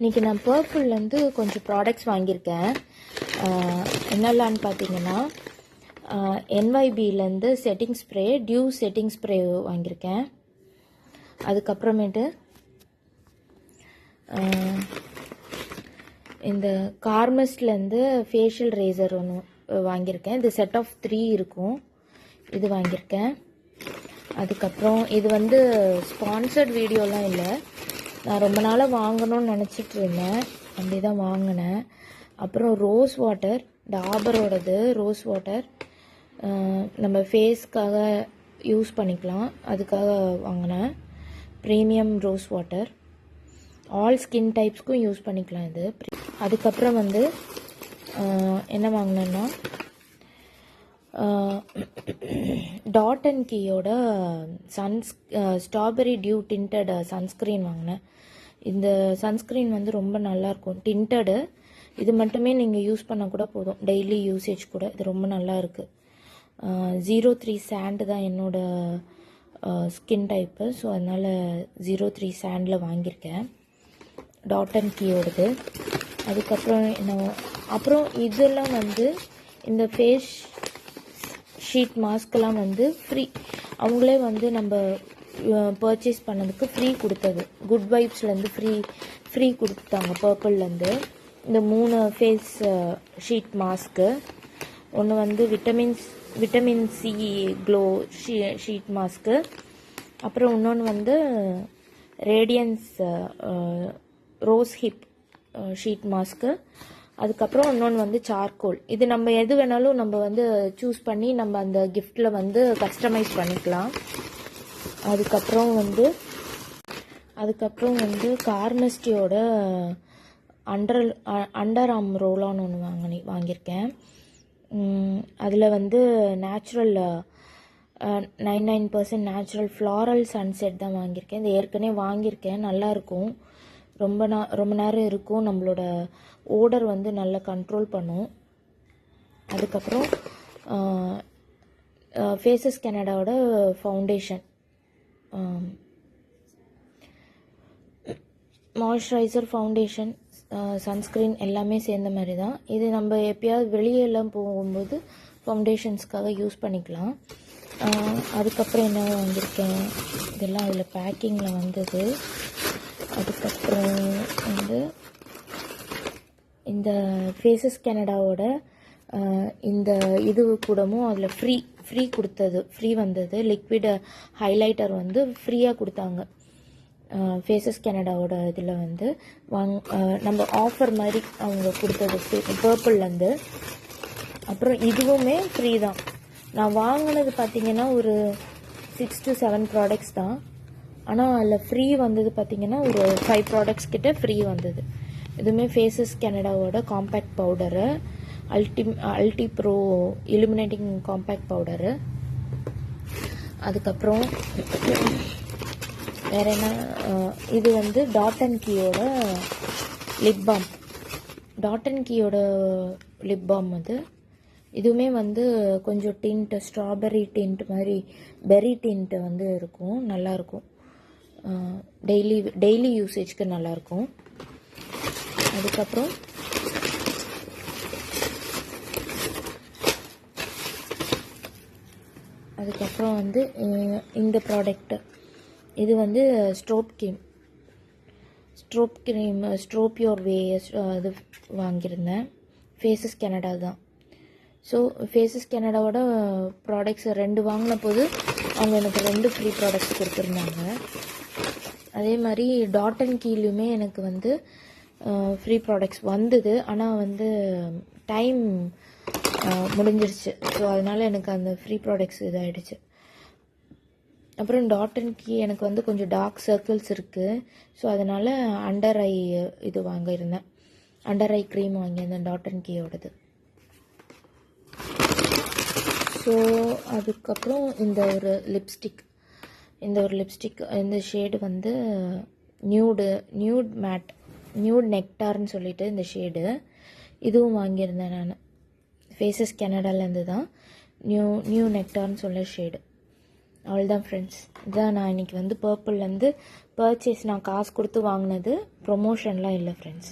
இன்றைக்கி நான் பர்பிள்லேருந்து கொஞ்சம் ப்ராடக்ட்ஸ் வாங்கியிருக்கேன். என்னெல்லான்னு பார்த்தீங்கன்னா, NYBலேருந்து setting spray, dew setting spray வாங்கியிருக்கேன். அதுக்கப்புறமேட்டு இந்த கார்மஸ்ட்லேருந்து ஃபேஷியல் ரேசர் ஒன்று வாங்கியிருக்கேன். இது செட் ஆஃப் 3 இருக்கும், இது வாங்கியிருக்கேன். அதுக்கப்புறம் இது வந்து ஸ்பான்சர்ட் வீடியோலாம் இல்லை, நான் ரொம்ப நாளாக வாங்கணும்னு நினச்சிட்டு இருந்தேன், அப்படி தான் வாங்கினேன். அப்புறம் ரோஸ் வாட்டர், டாபரோடது ரோஸ் வாட்டர், நம்ம ஃபேஸ்க்காக யூஸ் பண்ணிக்கலாம், அதுக்காக வாங்கினேன். Premium rose water, all skin டைப்ஸ்க்கும் யூஸ் பண்ணிக்கலாம் இது. அதுக்கப்புறம் வந்து என்ன வாங்கினேன்னா, டாட் அண்ட் கீயோட ஸ்ட்ராபெரி டியூ டிண்டட் சன்ஸ்க்ரீன் வாங்கினேன். இந்த சன்ஸ்க்ரீன் வந்து ரொம்ப நல்லாயிருக்கும், டிண்டடு. இது மட்டுமே நீங்கள் யூஸ் பண்ணால் கூட போதும், டெய்லி யூசேஜ் கூட. இது ரொம்ப நல்லா இருக்குது. 03 சாண்டு தான் என்னோடய ஸ்கின் டைப்பு, ஸோ அதனால் 03 சாண்டில் வாங்கியிருக்கேன், டாட் அண்ட் கீயோடது. அதுக்கப்புறம் அப்புறம் இதெல்லாம் வந்து இந்த ஃபேஸ் ஷீட் மாஸ்க்கெல்லாம் வந்து ஃப்ரீ, அவங்களே வந்து நம்ம பர்ச்சேஸ் பண்ணதுக்கு ஃப்ரீ கொடுத்தது. குட் வைப்ஸ்லேருந்து ஃப்ரீ கொடுத்தாங்க பர்பிள்லேருந்து. இந்த 3 ஃபேஸ் ஷீட் மாஸ்க்கு. ஒன்று வந்து vitamin C glow sheet mask. அப்புறம் இன்னொன்று வந்து radiance rose hip sheet mask. அதுக்கப்புறம் இன்னொன்று வந்து சார்கோல். இது நம்ம எது வேணாலும் நம்ம வந்து சூஸ் பண்ணி நம்ம அந்த கிஃப்டில் வந்து கஸ்டமைஸ் பண்ணிக்கலாம். அதுக்கப்புறம் வந்து கார்மஸ்டியோட அண்டர் ஆர்ம் ரோலான்னு ஒன்று வாங்கியிருக்கேன். அதில் வந்து நேச்சுரல் 99% நேச்சுரல் ஃப்ளாரல் சன்செட் தான் வாங்கியிருக்கேன். இது ஏற்கனவே வாங்கியிருக்கேன், நல்லாயிருக்கும், ரொம்ப நேரம் இருக்கும், நம்மளோட ஓடர் வந்து நல்லா கண்ட்ரோல் பண்ணும். அதுக்கப்புறம் ஃபேஸஸ் கனடாவோட ஃபவுண்டேஷன், மாய்ஸ்சரைசர், ஃபவுண்டேஷன், சன்ஸ்க்ரீன் எல்லாமே சேர்ந்த மாதிரி தான் இது. நம்ம எப்பயாவது வெளியெல்லாம் போகும்போது ஃபவுண்டேஷன்ஸ்க்காக யூஸ் பண்ணிக்கலாம். அதுக்கப்புறம் என்ன வாங்கியிருக்கேன், இதெல்லாம் அதில் பேக்கிங்கில் வந்தது. அதுக்கப்புறம் வந்து இந்த ஃபேஸஸ் கனடாவோட இந்த இது கூடமும் அதில் ஃப்ரீ கொடுத்தது, ஃப்ரீ வந்தது. லிக்விட் ஹைலைட்டர் வந்து ஃப்ரீயாக கொடுத்தாங்க ஃபேஸஸ் கனடாவோட இதில் வந்து நம்ம ஆஃபர் மாதிரி அவங்க கொடுத்தது பர்பிள்லேருந்து. அப்புறம் இதுவுமே ஃப்ரீ தான். நான் வாங்கினது பார்த்திங்கன்னா ஒரு 6 to 7 ப்ராடக்ட்ஸ் தான், ஆனால் அதில் ஃப்ரீ வந்தது பார்த்திங்கன்னா ஒரு 5 ப்ராடக்ட்ஸ் கிட்ட ஃப்ரீ வந்தது. இதுவுமே ஃபேஸஸ் கனடாவோட compact powder, Ultime pro illuminating compact powder. அதுக்கப்புறம் வேறு என்ன, இது வந்து டாட் அண்ட் கீயோட லிப் பாம், டாட் அண்ட் கீயோட லிப் பாம் அது. இதுவுமே வந்து கொஞ்சம் டிண்ட், ஸ்ட்ராபெரி டிண்ட் மாதிரி பெர்ரி டிண்ட் வந்து இருக்கும், நல்லாயிருக்கும், டெய்லி யூசேஜ்க்கு நல்லாயிருக்கும். அதுக்கப்புறம் வந்து இந்த ப்ராடக்ட்டு, இது வந்து ஸ்ட்ரோப் யோர் வே இது வாங்கியிருந்தேன், ஃபேஸஸ் கனடா தான். ஸோ ஃபேஸஸ் கனடாவோட ப்ராடக்ட்ஸ் 2 வாங்கின போது அவங்க எனக்கு 2 ஃப்ரீ ப்ராடக்ட்ஸ் கொடுத்துருந்தாங்க. அதே மாதிரி டாட் அண்ட் கீலையுமே எனக்கு வந்து ஃப்ரீ ப்ராடக்ட்ஸ் வந்தது, ஆனால் வந்து டைம் முடிஞ்சிருச்சு, ஸோ அதனால் எனக்கு அந்த ஃப்ரீ ப்ராடக்ட்ஸ் இதாகிடுச்சு. அப்புறம் டாட் அண்ட் கீ எனக்கு வந்து கொஞ்சம் டார்க் சர்க்கிள்ஸ் இருக்குது, ஸோ அதனால் அண்டர் ஐ இது வாங்கியிருந்தேன், அண்டர் ஐ க்ரீம் வாங்கியிருந்தேன் டாட் அண்ட் கீயோடது. ஸோ அதுக்கப்புறம் இந்த ஒரு லிப்ஸ்டிக், இந்த ஷேடு வந்து நியூட் நெக்டார்னு சொல்லிட்டு இந்த ஷேடு, இதுவும் வாங்கியிருந்தேன் நான் ஃபேஸஸ் கனடாலேருந்து தான். நியூ நெக்டார்னு சொல்ல ஷேடு. அவ்வளோதான் ஃப்ரெண்ட்ஸ், இதான் நான் இன்றைக்கி வந்து பர்பிள்லேருந்து பர்ச்சேஸ் நான் காசு கொடுத்து வாங்கினது, ப்ரொமோஷன்லாம் இல்லை ஃப்ரெண்ட்ஸ்.